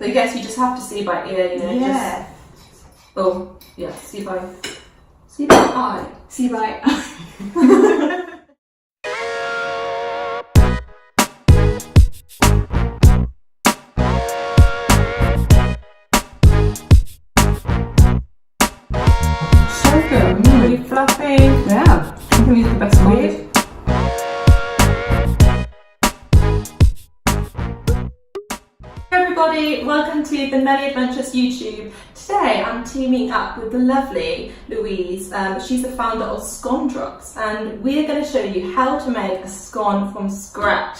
So I guess you just have to see by ear, you know. Yeah. See by eye. See by So good, really fluffy. Yeah. I think these are the best ones. Everybody, welcome to the Melly Adventures YouTube. Today I'm teaming up with the lovely Louise. She's the founder of Scone Drops, and we're going to show you how to make a scone from scratch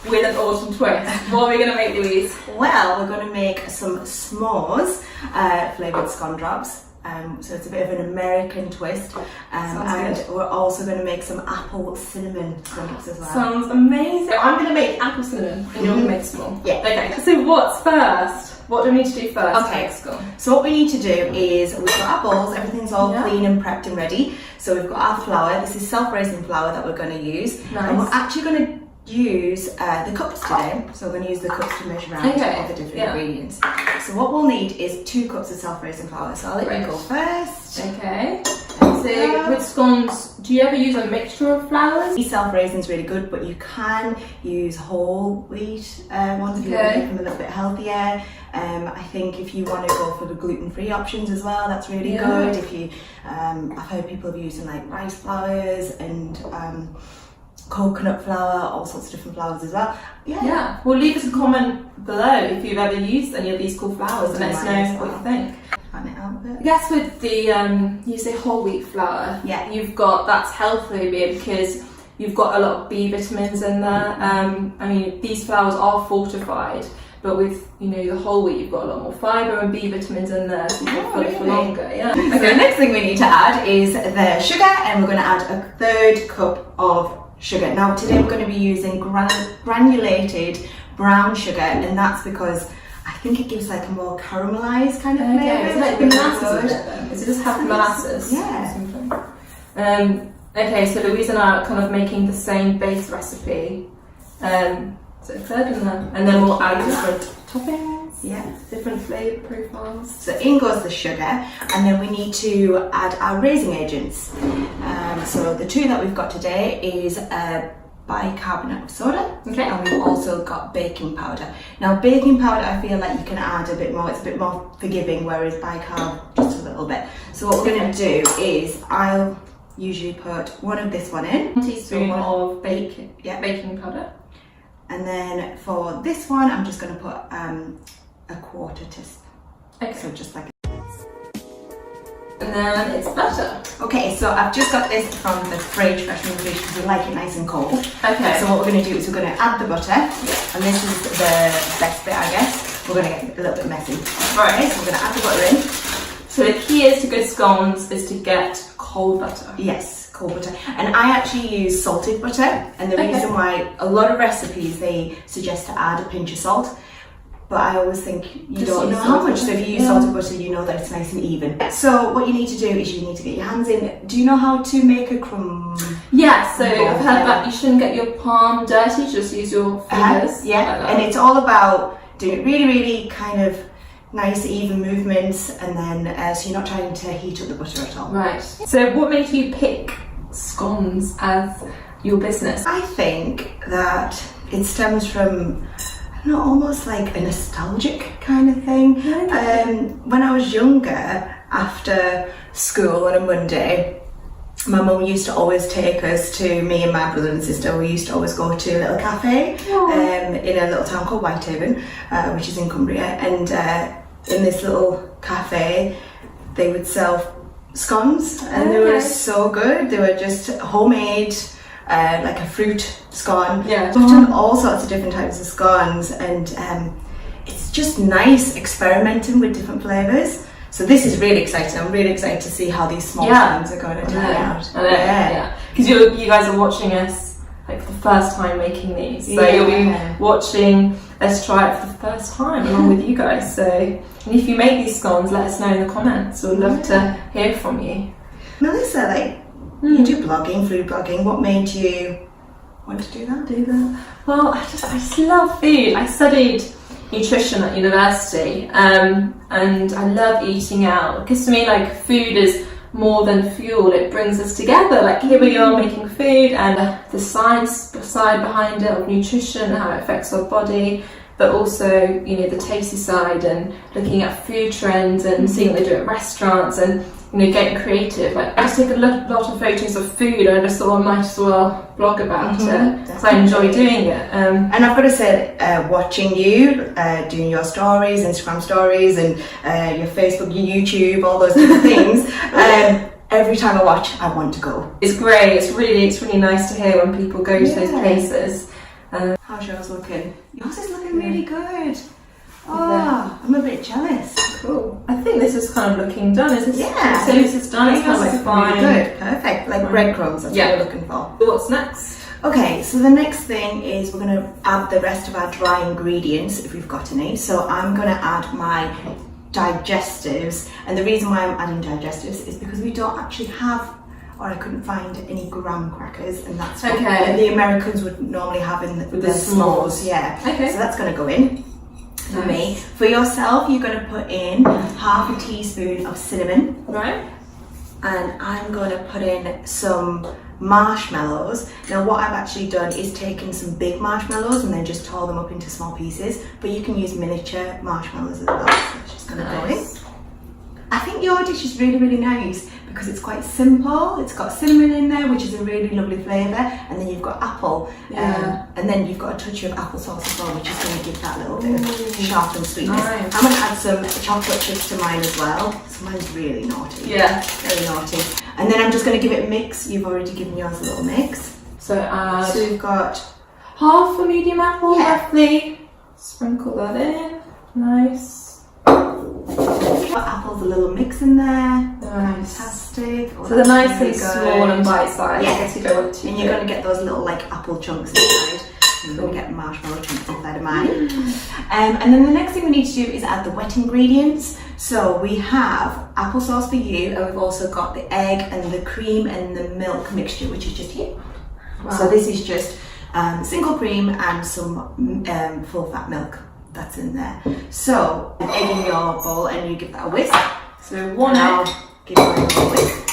with an autumn twist. What are we going to make, Louise? Well, we're going to make some s'mores flavoured scone drops. So it's a bit of an American twist, and good. we're also going to make some apple cinnamon scone drops as well. Sounds amazing. I'm going to make apple cinnamon and you're going to make s'more. Yeah. Okay, so what's first? What do we need to do first? Okay. To make scone? So what we need to do is we've got our bowls, everything's all clean and prepped and ready. So we've got our flour. This is self-raising flour that we're going to use. Nice. And we're actually going to use the cups today. So we're going to use the cups to measure out all the different ingredients. So what we'll need is 2 cups of self-raising flour. So I'll let you go first. Okay. So with scones, do you ever use a mixture of flours? Self-raising is really good, but you can use whole wheat ones if you want to make them a little bit healthier. I think if you want to go for the gluten-free options as well, that's really good. If you, I've heard people have using like rice flours and coconut flour, all sorts of different flours as well. Yeah. Well, leave us a comment below if you've ever used any of these cool flours and let us know what you think. Fan it out a bit. I guess with the you say whole wheat flour, you've got that's healthy because you've got a lot of B vitamins in there. I mean, these flours are fortified, but with the whole wheat, you've got a lot more fibre and B vitamins in there, so you can fill it for longer. Yeah. Okay. So the next thing we need to add is the sugar, and we're going to add a 1/3 cup of sugar. Now today we're going to be using granulated brown sugar, and that's because I think it gives like a more caramelized kind of flavour. It's like molasses, isn't it then? Does it just have molasses? Yeah. Okay, so Louise and I are kind of making the same base recipe. So third in there, and then we'll add different toppings, different flavour profiles. So in goes the sugar, and then we need to add our raising agents. So the 2 that we've got today is bicarbonate of soda, and we've also got baking powder. Now baking powder, I feel like you can add a bit more, it's a bit more forgiving, whereas bicarb just a little bit. So what we're going to do is I'll usually put 1 of this one in, 1 teaspoon of baking powder. And then for this one, I'm just going to put a 1/4 teaspoon. Okay. So just like. And then it's butter. Okay, so I've just got this from the fridge, fresh from the fridge, because we like it nice and cold. Okay. So what we're going to do is we're going to add the butter, and this is the best bit, I guess. We're going to get a little bit messy. Right. Okay, so we're going to add the butter in. So the key is to good scones is to get cold butter. Yes, cold butter. And I actually use salted butter, and the reason why a lot of recipes they suggest to add a pinch of salt, but I always think you don't know how much. So if you use salted butter, you know that it's nice and even. So what you need to do is you need to get your hands in. Do you know how to make a crumb? Yeah, so I've heard that you shouldn't get your palm dirty, just use your fingers. Yeah, and it's all about doing really, really kind of nice even movements, and then so you're not trying to heat up the butter at all. Right. So what made you pick scones as your business? I think that it stems from almost like a nostalgic kind of thing. When I was younger, after school on a Monday, my mum used to always take us to, me and my brother and sister, we used to always go to a little cafe in a little town called Whitehaven, which is in Cumbria, and in this little cafe they would sell scones, and they were so good. They were just homemade, like a fruit scone. We've done all sorts of different types of scones, and it's just nice experimenting with different flavours. So this is really exciting. I'm really excited to see how these small scones are going to turn out. Because you guys are watching us like for the first time making these, so you'll be watching us try it for the first time along with you guys. So, and if you make these scones, let us know in the comments. We'd love to hear from you. Melissa, like you do blogging, food blogging. What made you want to do that? Well, I just love food. I studied nutrition at university, and I love eating out because to me, like, food is more than fuel. It brings us together. Like, here we are making food, and the science side behind it of nutrition, how it affects our body, but also, you know, the tasty side and looking at food trends and seeing what they do at restaurants and, you know, getting creative. Like, I just take a lot of photos of food, and I just thought I might as well blog about it because I enjoy doing it. And I've got to say, watching you doing your stories, Instagram stories, and your Facebook, your YouTube, all those different things. Every time I watch, I want to go. It's great. It's really nice to hear when people go to those places. How's yours looking? Yours is looking really good. Oh, I'm a bit jealous. Cool. I think this is kind of looking done. Is this? Yeah. So this is done. It's kind of like fine. Really good. Perfect. Like breadcrumbs. That's what we're looking for. What's next? Okay, so the next thing is we're going to add the rest of our dry ingredients if we've got any. So I'm going to add my digestives, and the reason why I'm adding digestives is because we don't actually have, or I couldn't find any graham crackers, and that's what the Americans would normally have in the s'mores. Yeah. Okay. So that's going to go in for me. For yourself, you're going to put in half a teaspoon of cinnamon. Right. And I'm going to put in some marshmallows. Now what I've actually done is taken some big marshmallows and then just tore them up into small pieces, but you can use miniature marshmallows as well. So it's just going to go in. I think your dish is really nice because it's quite simple. It's got cinnamon in there, which is a really lovely flavour, and then you've got apple, and then you've got a touch of applesauce as well, which is going to give that little bit of sharp and sweetness. Nice. I'm going to add some chocolate chips to mine as well. So mine's really naughty. Yeah. Very naughty. And then I'm just going to give it a mix. You've already given yours a little mix. So we've got half a medium apple, roughly. Sprinkle that in. Nice. Got apples, a little mix in there. Nice. Fantastic. So they're nice and small and bite-sized. Yeah. I guess you don't want to. And you're going to get those little like apple chunks inside. You're going to get marshmallow chunks inside of mine. And then the next thing we need to do is add the wet ingredients. So we have applesauce for you, and we've also got the egg and the cream and the milk mixture, which is just here. Wow. So this is just single cream and some full fat milk that's in there. So an egg in your bowl, and you give that a whisk. So one egg. Give it a little whisk.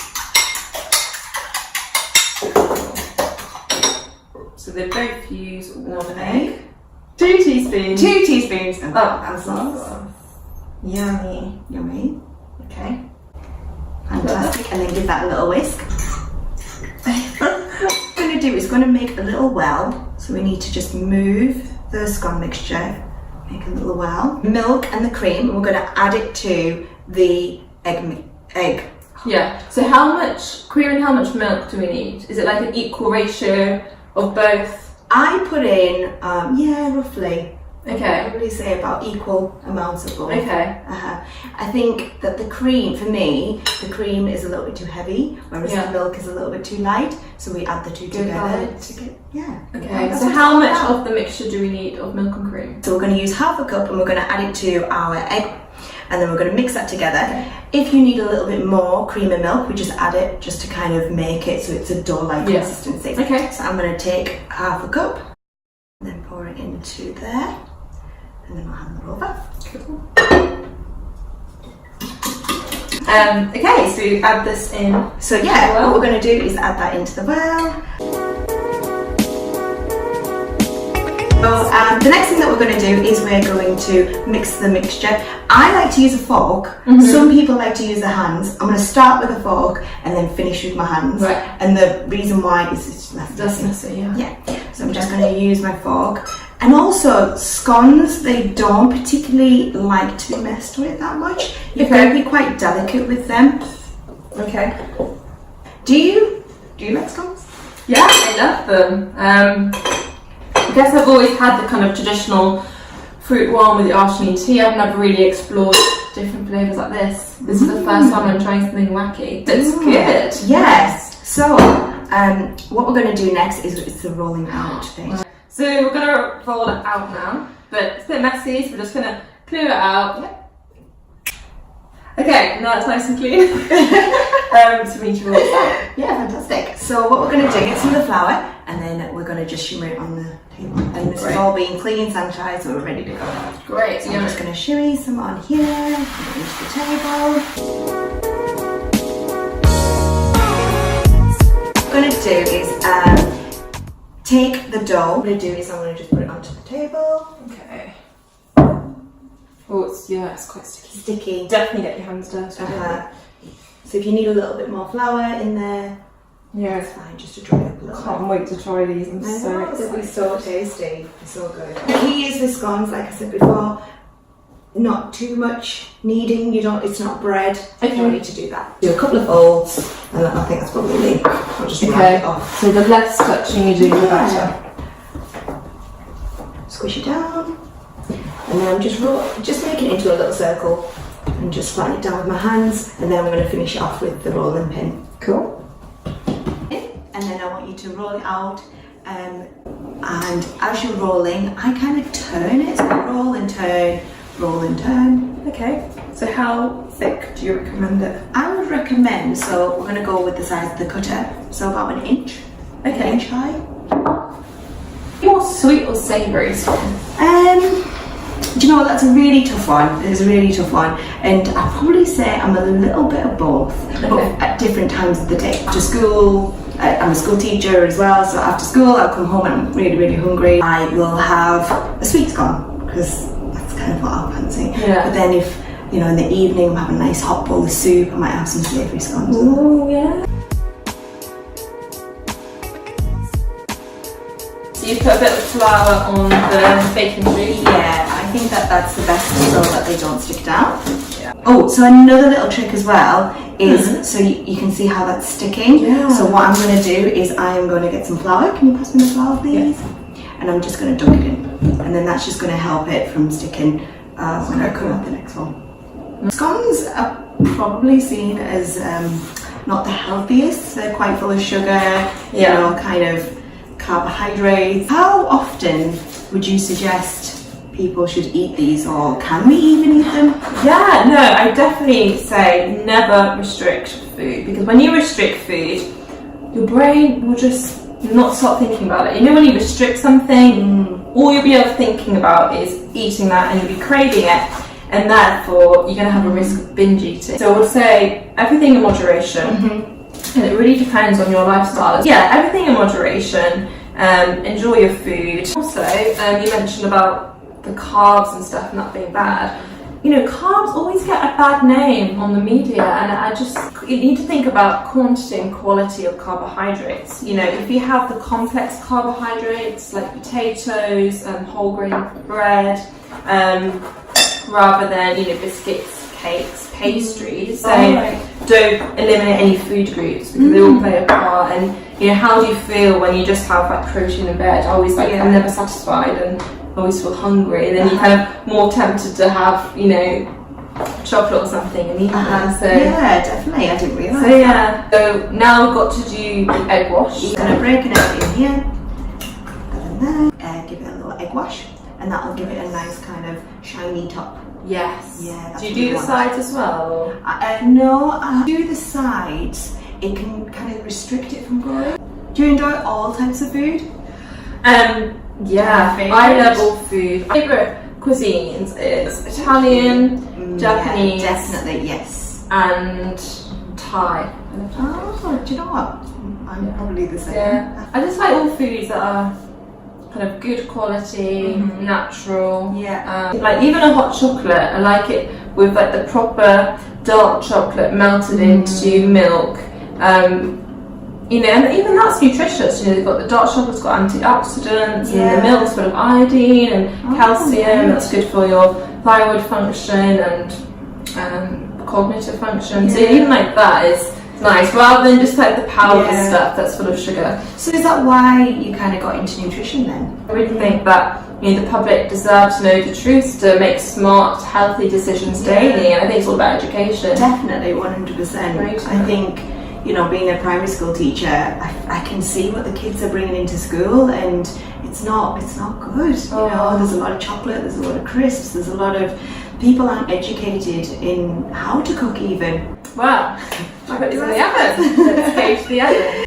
So they both use one egg. 2 teaspoons. 2 teaspoons of applesauce. Yummy. Yummy. Okay. Fantastic. And then give that a little whisk. What we're going to do is going to make a little well. So we need to just move the scone mixture. Make a little well. Milk and the cream. And we're going to add it to the egg. Yeah. So how much cream and how much milk do we need? Is it like an equal ratio of both? I put in, roughly. Okay. I'd probably say about equal amounts of both. Okay. I think that the cream, for me, the cream is a little bit too heavy, whereas the milk is a little bit too light. So we add the two together to get, Okay. So how much of the mixture do we need of milk and cream? So we're going to use half a cup, and we're going to add it to our egg, and then we're going to mix that together. Okay. If you need a little bit more cream and milk, we just add it just to kind of make it so it's a dough-like consistency. Okay. So I'm going to take half a cup, and then pour it into there, and then I'll hand it over. Cool. Okay, so you add this in. So what we're going to do is add that into the well. So the next thing that we're going to do is we're going to mix the mixture. I like to use a fork. Some people like to use their hands. I'm going to start with a fork and then finish with my hands. Right. And the reason why is it's less messy. Yeah. So I'm just going to use my fork. And also scones, they don't particularly like to be messed with that much. You've got to be quite delicate with them. Okay. Do you like scones? Yeah, I love them. I guess I've always had the kind of traditional fruit one with the arginine tea. I've never really explored different flavours like this. This is the first time I'm trying something wacky. It's good. Yes. So what we're going to do next is it's the rolling out thing. So we're going to roll it out now, but it's a bit messy, so we're just going to clear it out. Okay, now it's nice and clean. So we need to roll it out. Yeah, fantastic. So what we're going to do, get some of the flour, and then we're going to just shimmer it on the table. And this is all being clean, sanitised, so we're ready to go. Great. So I'm just going to shimmy some on here, put it into the table. What I'm going to do is take the dough. What I'm going to do is I'm going to just put it onto the table. Okay. Oh, it's quite sticky. Sticky. Definitely get your hands dirty. So if you need a little bit more flour in there, yeah, it's fine, just to dry up a little. Can't wait to try these. I'm so excited. It'll be so tasty, so good. The key is with scones, like I said before, not too much kneading. It's not bread. Okay. You don't need to do that. Do a couple of folds, and I think that's probably. I'll just wrap it off. So the less touching you do, the better. Squish it down, and then I'm just make it into a little circle, and just flatten it down with my hands, and then I'm going to finish it off with the rolling pin. Cool. And then I want you to roll it out, and as you're rolling, I kind of turn it, so roll and turn, roll and turn. Okay, so how thick do you recommend it? I would recommend, so we're going to go with the size of the cutter, so about an inch. Okay. An inch high. More sweet or savoury? Do you know what, that's a really tough one. It's a really tough one, and I'd probably say I'm a little bit of both, but at different times of the day. After school, I'm a school teacher as well, so after school I'll come home and I'm really, really hungry. I will have a sweet scone, because that's kind of what I'll fancy. Yeah. But then if, you know, in the evening I'm having a nice hot bowl of soup, I might have some savoury scones. Oh yeah. So you put a bit of flour on the baking sheet? Yeah, I think that's the best so that they don't stick down. Yeah. Oh, so another little trick as well is, so you can see how that's sticking. Yeah. So what I'm going to do is I am going to get some flour. Can you pass me the flour, please? Yeah. And I'm just going to dunk it in. And then that's just going to help it from sticking when I come out the next one. Scones are probably seen as not the healthiest. They're quite full of sugar, you know, kind of carbohydrates. How often would you suggest people should eat these, or can we even eat them? Yeah, no, I definitely say never restrict food, because when you restrict food, your brain will just not stop thinking about it. You know, when you restrict something, all you'll be able thinking about is eating that, and you'll be craving it, and therefore you're going to have a risk of binge eating. So I would say everything in moderation. And it really depends on your lifestyle. Yeah, everything in moderation. Enjoy your food. Also, you mentioned about the carbs and stuff not being bad. You know, carbs always get a bad name on the media, and you need to think about quantity and quality of carbohydrates. You know, if you have the complex carbohydrates like potatoes and whole grain bread, rather than, you know, biscuits, cakes, pastries. So don't eliminate any food groups, because they all play a part. And you know, how do you feel when you just have like protein in bed? I always I'm never satisfied and always feel hungry, and then you're kind of more tempted to have, you know, chocolate or something and eat that. So yeah, definitely. I didn't realise. So yeah. So now we've got to do the egg wash. You're going to break an egg in here, and then give it a little egg wash, and that'll give it a nice kind of shiny top. Yes. Yeah. Do you do the sides as well? No, I do the sides. It can kind of restrict it from growing. Do you enjoy all types of food? Yeah, I love all food. My favourite cuisines is Italian, Japanese, yeah, definitely, yes, and Thai. Oh, do you know what? I'm probably the same. Yeah, I just like all foods that are kind of good quality, natural. Yeah. Like even a hot chocolate, I like it with like the proper dark chocolate melted into milk. You know, and even that's nutritious. You know, they've got the dark chocolate's got antioxidants, and the milk's full of iodine and calcium. That's good for your thyroid function and cognitive function. So even like that is nice, rather than just like the powdered stuff that's full of sugar. So is that why you kind of got into nutrition then? I really think that, you know, the public deserve to know the truth to make smart, healthy decisions daily, and I think it's all about education. Definitely, 100%. Right. I think, you know, being a primary school teacher, I can see what the kids are bringing into school, and it's not good. You know, there's a lot of chocolate, there's a lot of crisps, there's a lot of people aren't educated in how to cook even. Wow. I bet it's in the oven. Let's go to the oven.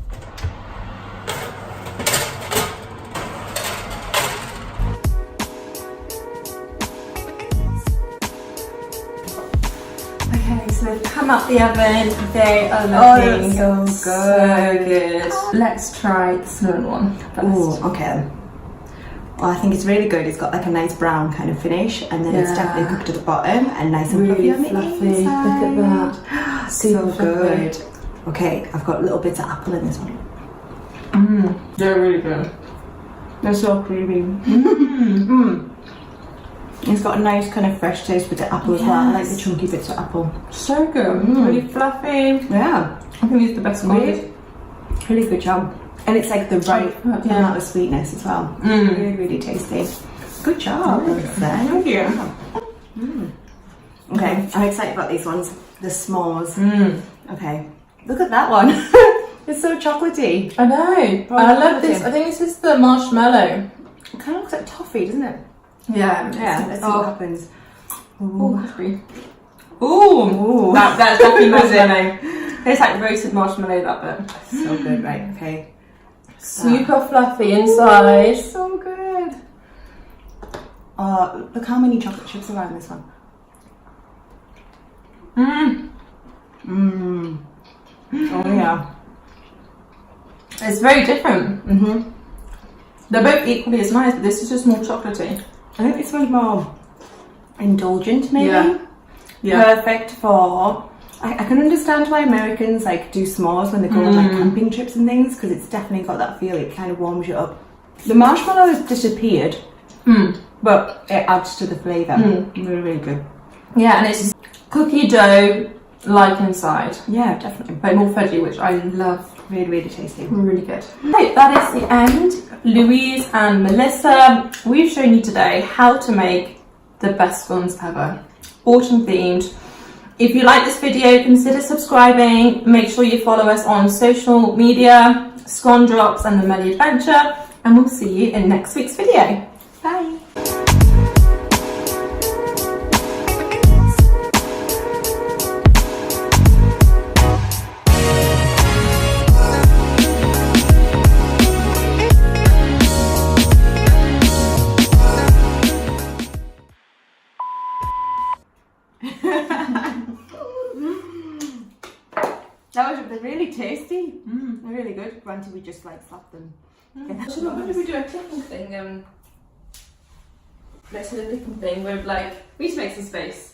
Okay, so they've come out the oven. They are looking so so good. Let's try the small one first. Oh, okay. Well, I think it's really good. It's got like a nice brown kind of finish, and then it's definitely cooked at the bottom and nice and Really fluffy. fluffy. Look at that. So Super good. Okay, I've got little bits of apple in this one. They're really good. They're so creamy. It's got a nice kind of fresh taste with the apple as well. I like the chunky bits of apple. So good. Really fluffy. Yeah. I think these are the best ones. Really good job. And it's like the right amount of sweetness as well. Really, really tasty. Good job. Thank you. Okay, I'm excited about these ones. The s'mores. Okay, look at that one. It's so chocolatey. I know. I love this. I think this is the marshmallow. It kind of looks like toffee, doesn't it? Yeah. Let's see what happens. Ooh, crispy. Ooh. That's definitely marshmallow. It's like roasted marshmallow, that bit. So good, right? Okay. Super fluffy inside. So good. Oh, look how many chocolate chips are in this one. Oh yeah. It's very different. They're both equally as nice, but this is just more chocolatey. I think this one's more indulgent, maybe. Yeah. Perfect for. I can understand why Americans like do s'mores when they go on like camping trips and things, because it's definitely got that feel. It kind of warms you up. The marshmallow has disappeared, but it adds to the flavour. Really, really good. Yeah, and it's cookie dough like inside. Yeah, definitely. But more fudgy, which I love. Really, really tasty. Really good. Okay, that is the end. Louise and Melissa, we've shown you today how to make the best scones ever. Autumn themed. If you like this video, consider subscribing. Make sure you follow us on social media, Scone Drops and the Melly Adventure, and we'll see you in next week's video. Bye. They're really tasty. They're really good. Granted, we just like slap them. What did we do a clicking thing? Let's do a clicking thing where like we just make some space.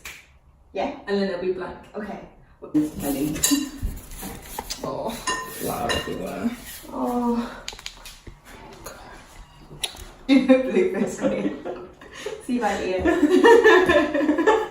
Yeah. And then it'll be blank. Okay. Oh, flour everywhere. Oh. Hopefully this way. See you by the end.